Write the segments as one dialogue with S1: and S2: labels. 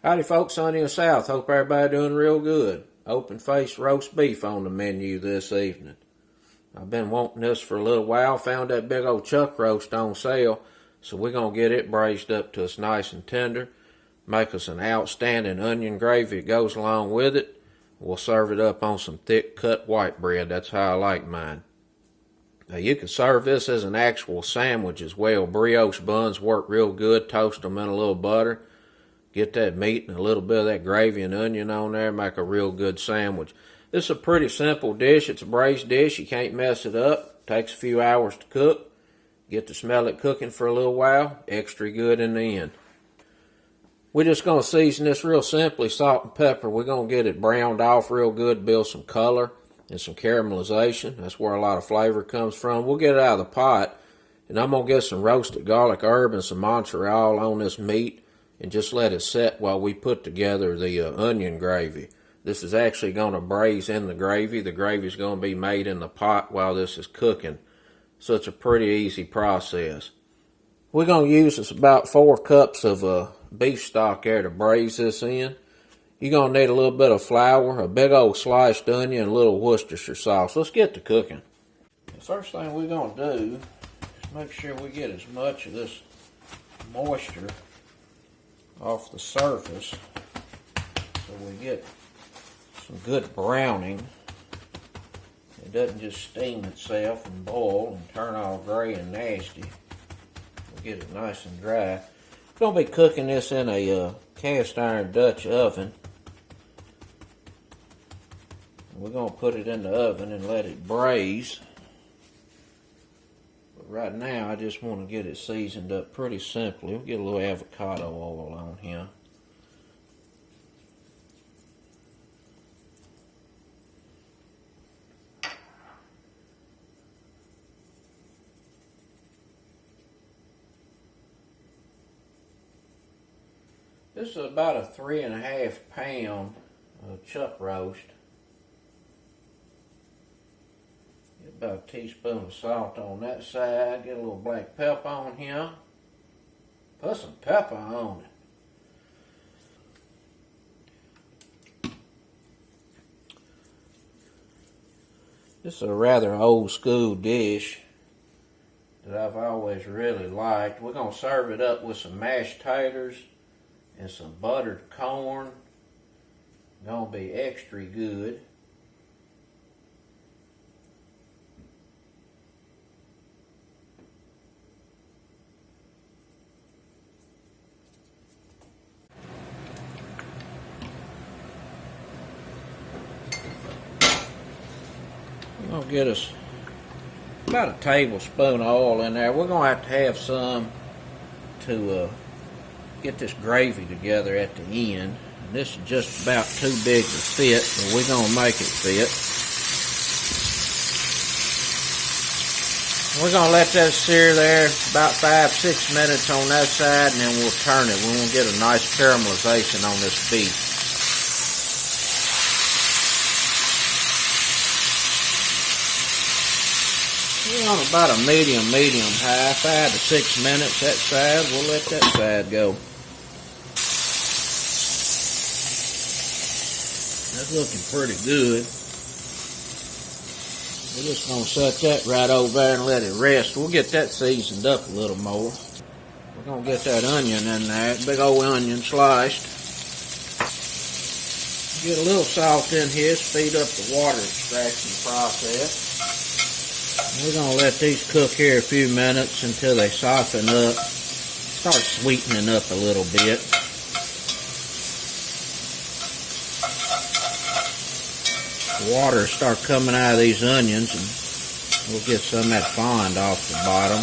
S1: Howdy folks, Sunny in the South. Hope everybody doing real good. Open faced roast beef on the menu this evening. I've been wanting this for a little while. Found that big old chuck roast on sale. So we're going to get it braised up to us nice and tender. Make us an outstanding onion gravy that goes along with it. We'll serve it up on some thick cut white bread. That's how I like mine. Now you can serve this as an actual sandwich as well. Brioche buns work real good. Toast them in a little butter. Get that meat and a little bit of that gravy and onion on there, make a real good sandwich. This is a pretty simple dish. It's a braised dish. You can't mess it up. Takes a few hours to cook. Get to smell it cooking for a little while. Extra good in the end. We're just going to season this real simply, salt and pepper. We're going to get it browned off real good, build some color and some caramelization. That's where a lot of flavor comes from. We'll get it out of the pot, and I'm going to get some roasted garlic herb and some Montreal on this meat, and just let it set while we put together the onion gravy. This is actually going to braise in the gravy. The gravy is going to be made in the pot while this is cooking. So it's a pretty easy process. We're going to use about 4 cups of beef stock there to braise this in. You're going to need a little bit of flour, a big old sliced onion, and a little Worcestershire sauce. Let's get to cooking. The first thing we're going to do is make sure we get as much of this moisture off the surface so we get some good browning. It doesn't just steam itself and boil and turn all gray and nasty. We'll get it nice and dry. We're going to be cooking this in a cast iron Dutch oven. We're going to put it in the oven and let it braise. Right now, I just want to get it seasoned up pretty simply. We'll get a little avocado oil on here. This is about a 3.5 pound chuck roast. About a teaspoon of salt on that side. Get a little black pepper on here. Put some pepper on it. This is a rather old school dish that I've always really liked. We're going to serve it up with some mashed taters and some buttered corn. Going to be extra good. We're going to get us about a tablespoon of oil in there. We're going to have some to get this gravy together at the end. And this is just about too big to fit, but we're going to make it fit. We're going to let that sear there about 5-6 minutes on that side, and then we'll turn it. We're going to get a nice caramelization on this beef. We're on about a medium high, 5 to 6 minutes that side. We'll let that side go. That's looking pretty good. We're just going to set that right over there and let it rest. We'll get that seasoned up a little more. We're going to get that onion in there, big old onion sliced. Get a little salt in here, speed up the water extraction process. We're going to let these cook here a few minutes until they soften up, start sweetening up a little bit. The water start coming out of these onions, and we'll get some of that fond off the bottom.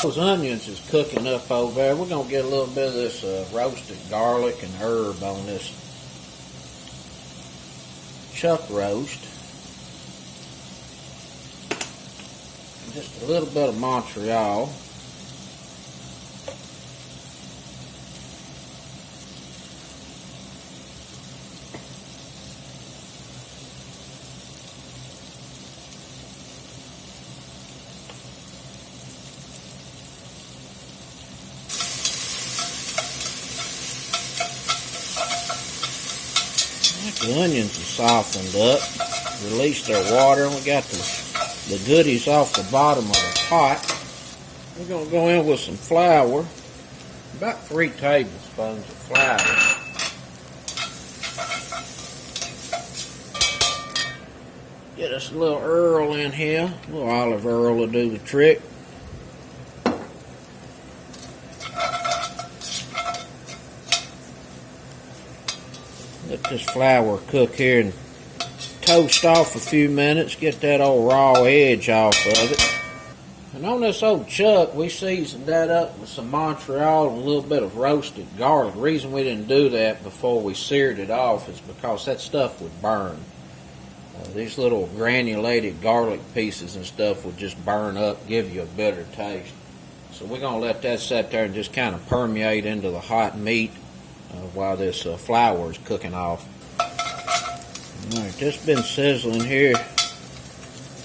S1: Those onions is cooking up over there. We're going to get a little bit of this roasted garlic and herb on this chuck roast. Just a little bit of Montreal. The onions are softened up, released their water, and we got the goodies off the bottom of the pot. We're going to go in with some flour, about 3 tablespoons of flour. Get us a little Earl in here. A little olive oil will do the trick. Let this flour cook here and toast off a few minutes. Get that old raw edge off of it. And on this old chuck, we seasoned that up with some Montreal and a little bit of roasted garlic. The reason we didn't do that before we seared it off is because that stuff would burn. These little granulated garlic pieces and stuff would just burn up, give you a bitter taste. So we're going to let that sit there and just kind of permeate into the hot meat while this flour is cooking off. Alright, this been sizzling here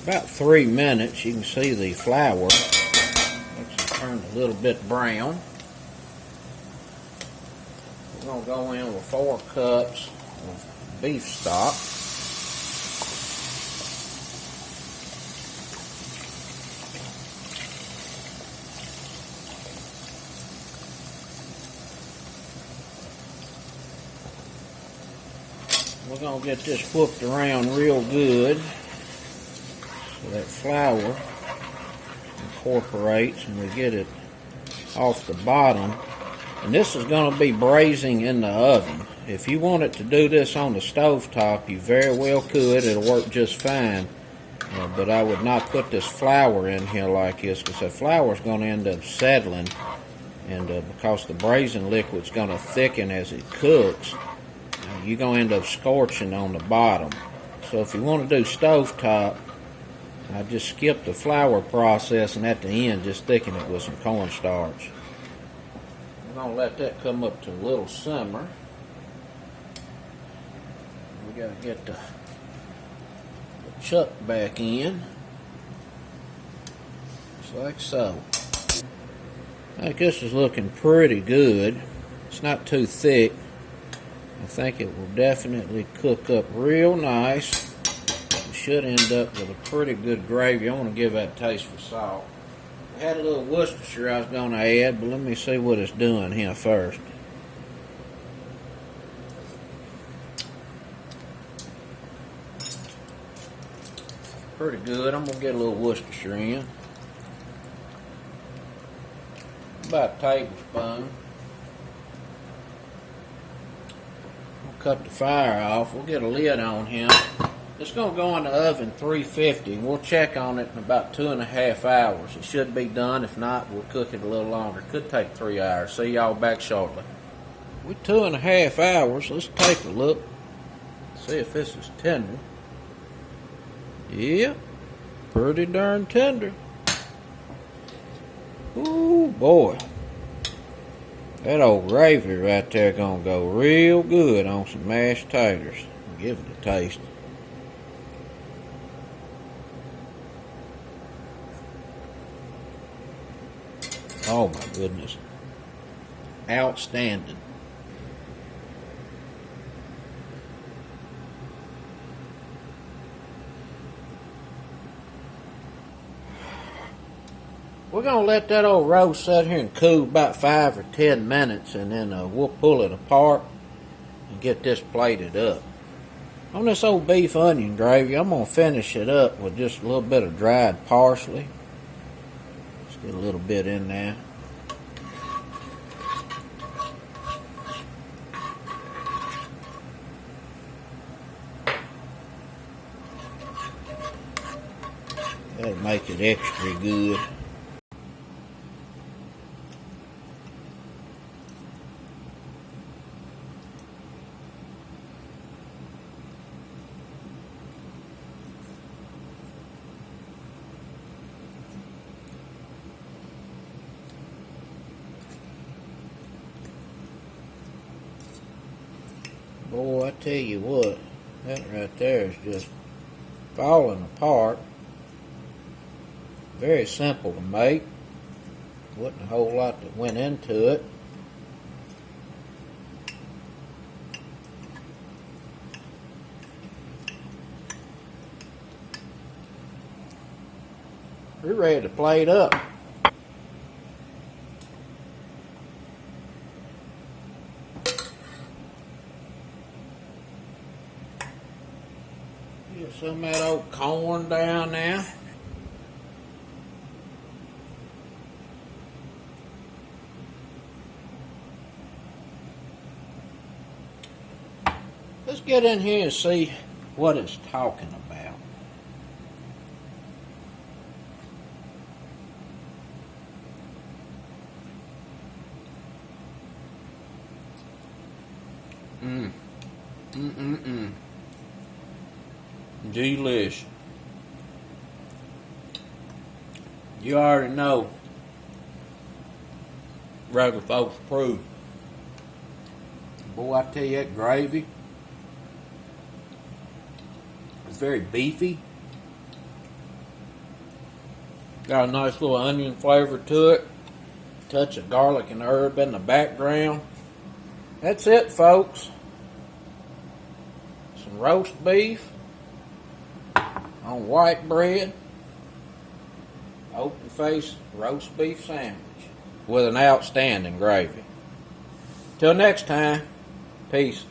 S1: about 3 minutes. You can see the flour actually turned a little bit brown. We're going to go in with 4 cups of beef stock. We're going to get this whooped around real good so that flour incorporates and we get it off the bottom. And this is going to be braising in the oven. If you wanted to do this on the stove top, you very well could. It'll work just fine. But I would not put this flour in here like this because the flour is going to end up settling. And because the braising liquid is going to thicken as it cooks, you're going to end up scorching on the bottom. So if you want to do stovetop, I just skip the flour process and at the end just thicken it with some cornstarch. We're going to let that come up to a little simmer. We got to get the chuck back in. Just like so. I think this is looking pretty good. It's not too thick. I think it will definitely cook up real nice. We should end up with a pretty good gravy. I want to give that a taste for salt. I had a little Worcestershire I was going to add, but let me see what it's doing here first. Pretty good. I'm going to get a little Worcestershire in. About a tablespoon. Cut the fire off. We'll get a lid on him. It's going to go in the oven 350. We'll check on it in about 2.5 hours. It should be done. If not, we'll cook it a little longer. Could take 3 hours. See y'all back shortly. With 2.5 hours, let's take a look. See if this is tender. Yeah, pretty darn tender. Ooh, boy. That old gravy right there gonna go real good on some mashed taters. Give it a taste. Oh my goodness. Outstanding. We're going to let that old roast sit here and cool about 5 or 10 minutes, and then we'll pull it apart and get this plated up. On this old beef onion gravy, I'm going to finish it up with just a little bit of dried parsley. Let's get a little bit in there. That'll make it extra good. Boy, I tell you what, that right there is just falling apart. Very simple to make. Wasn't a whole lot that went into it. We're ready to plate up. Get some of that old corn down there. Let's get in here and see what it's talking about. Delish. You already know regular folks approve. Boy, I tell you, that gravy is very beefy. Got a nice little onion flavor to it. Touch of garlic and herb in the background. That's it, folks. Some roast beef on white bread. Open face roast beef sandwich with an outstanding gravy. Till next time, peace.